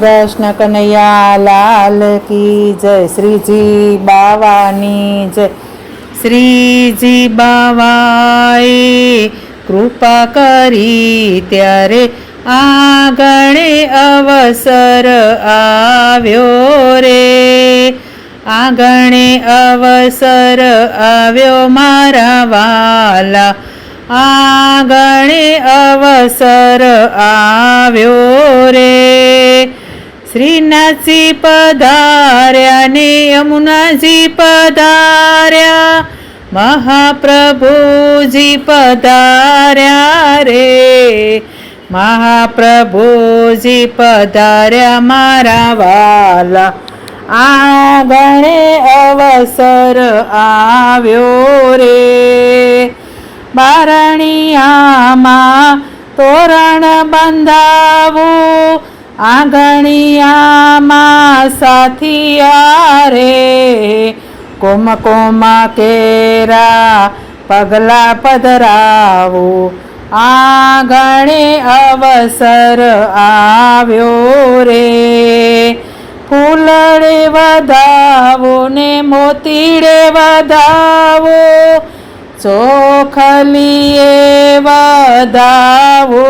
કૃષ્ણ કનૈયા લાલ કી જય. શ્રીજી બાવાની જય. શ્રીજી બાવાએ કૃપા કરી ત્યારે આંગણે અવસર આવ્યો રે. આંગણે અવસર આવ્યો મારા વાલા, આંગણે અવસર આવ્યો રે. શ્રીનાથજી પધાર્યા ને યમુનાજી પધાર્યા, મહાપ્રભુજી પધાર્યા રે. મહાપ્રભુજી પધાર્યા મારા વાલા, આંગણે અવસર આવ્યો રે. બારણિયામાં તોરણ બંધાવું, આંગણિયામાં સાથિયા રે. કોમ કેરા પગલા પધરાવું, આંગણે અવસર આવ્યો રે. ફૂલડે વધાવો ને મોતીડે વધાવો, ચોખલીએ વધાવો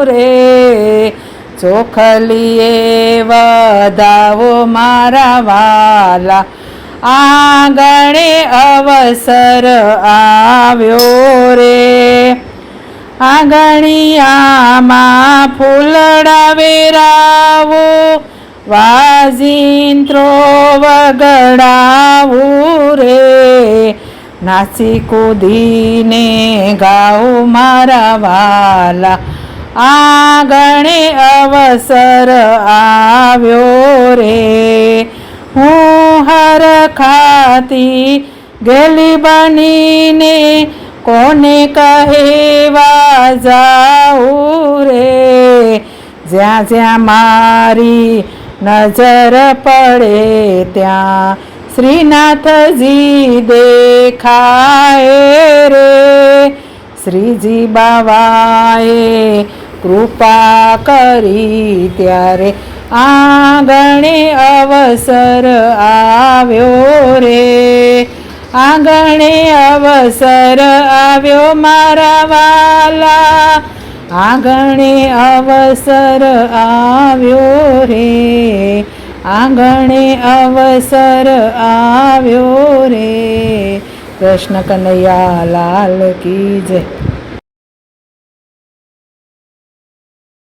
રે. ચોખલીએ વધાવો મારા વાલા, આંગણે અવસર આવ્યો રે. આંગણિયામાં ફૂલડા વેરાવો, વાજિંત્રો વગડાવું રે. નાચી કૂદીને ગાઉ મારા વાલા, આંગણે અવસર આવ્યો રે. હું હરખાતી ગેલી બનીને કોને કહેવા જાઉં રે. જ્યાં જ્યાં મારી નજર પડે ત્યાં શ્રીનાથજી દેખાય રે. શ્રીજી બાવાએ કૃપા કરી ત્યારે આંગણે અવસર આવ્યો રે. આંગણે અવસર આવ્યો મારા વાલા, આંગણે અવસર આવ્યો રે. આંગણે અવસર આવ્યો રે. કૃષ્ણ કનૈયા લાલ કી જય.